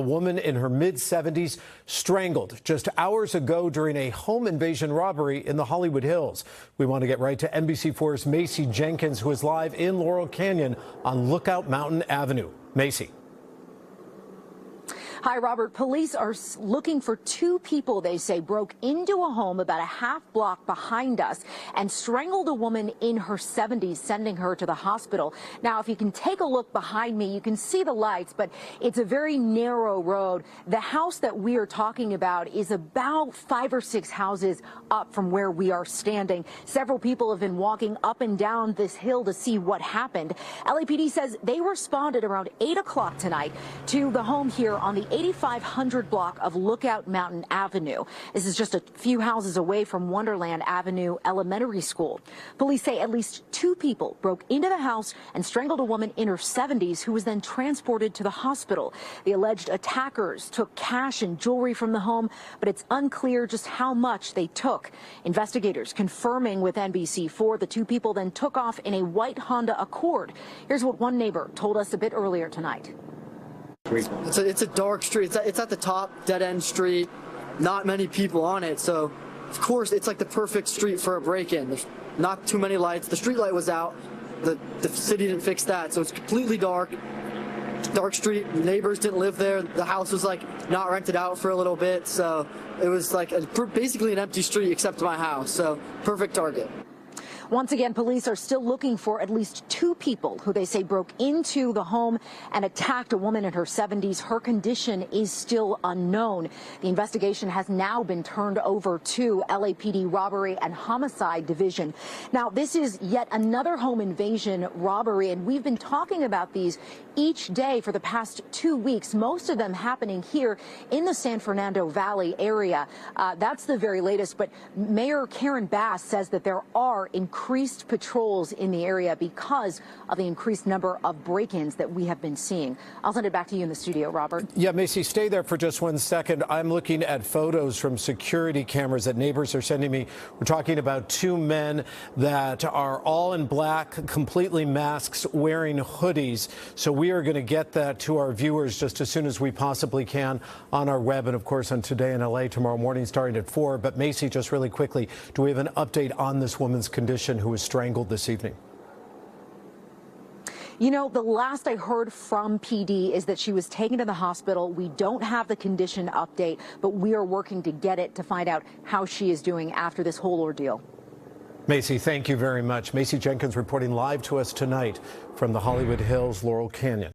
a woman in her mid-70s strangled just hours ago during a home invasion robbery in the Hollywood Hills. We want to get right to NBC4's Macy Jenkins, who is live in Laurel Canyon on Lookout Mountain Avenue. Macy. Hi, Robert. Police are looking for two people, they say, broke into a home about a half block behind us and strangled a woman in her 70s, sending her to the hospital. Now, if you can take a look behind me, you can see the lights, but it's a very narrow road. The house that we are talking about is about 5 or 6 houses up from where we are standing. Several people have been walking up and down this hill to see what happened. LAPD says they responded around 8 o'clock tonight to the home here on the 8500 block of Lookout Mountain Avenue. This is just a few houses away from Wonderland Avenue Elementary School. Police say at least 2 people broke into the house and strangled a woman in her 70s who was then transported to the hospital. The alleged attackers took cash and jewelry from the home, but it's unclear just how much they took. Investigators confirming with NBC4 the 2 people then took off in a white Honda Accord. Here's what one neighbor told us a bit earlier tonight. It's a dark street. It's at the top, dead-end street, not many people on it, so of course it's like the perfect street for a break-in. There's not too many lights. The street light was out. The city didn't fix that, so it's completely dark. Dark street. Neighbors didn't live there. The house was like not rented out for a little bit, so it was like basically an empty street except my house, so perfect target. Once again, police are still looking for at least 2 people who they say broke into the home and attacked a woman in her 70s. Her condition is still unknown. The investigation has now been turned over to LAPD Robbery and Homicide Division. Now, this is yet another home invasion robbery, and we've been talking about these each day for the past 2 weeks, most of them happening here in the San Fernando Valley area. That's the very latest, but Mayor Karen Bass says that there are increased patrols in the area because of the increased number of break-ins that we have been seeing. I'll send it back to you in the studio, Robert. Yeah, Macy, stay there for just 1 second. I'm looking at photos from security cameras that neighbors are sending me. We're talking about 2 men that are all in black, completely masked, wearing hoodies. So we are going to get that to our viewers just as soon as we possibly can on our web and, of course, on Today in LA tomorrow morning starting at 4. But Macy, just really quickly, do we have an update on this woman's condition who was strangled this evening? You know, the last I heard from PD is that she was taken to the hospital. We don't have the condition update, but we are working to get it to find out how she is doing after this whole ordeal. Macy, thank you very much. Macy Jenkins reporting live to us tonight from the Hollywood Hills, Laurel Canyon.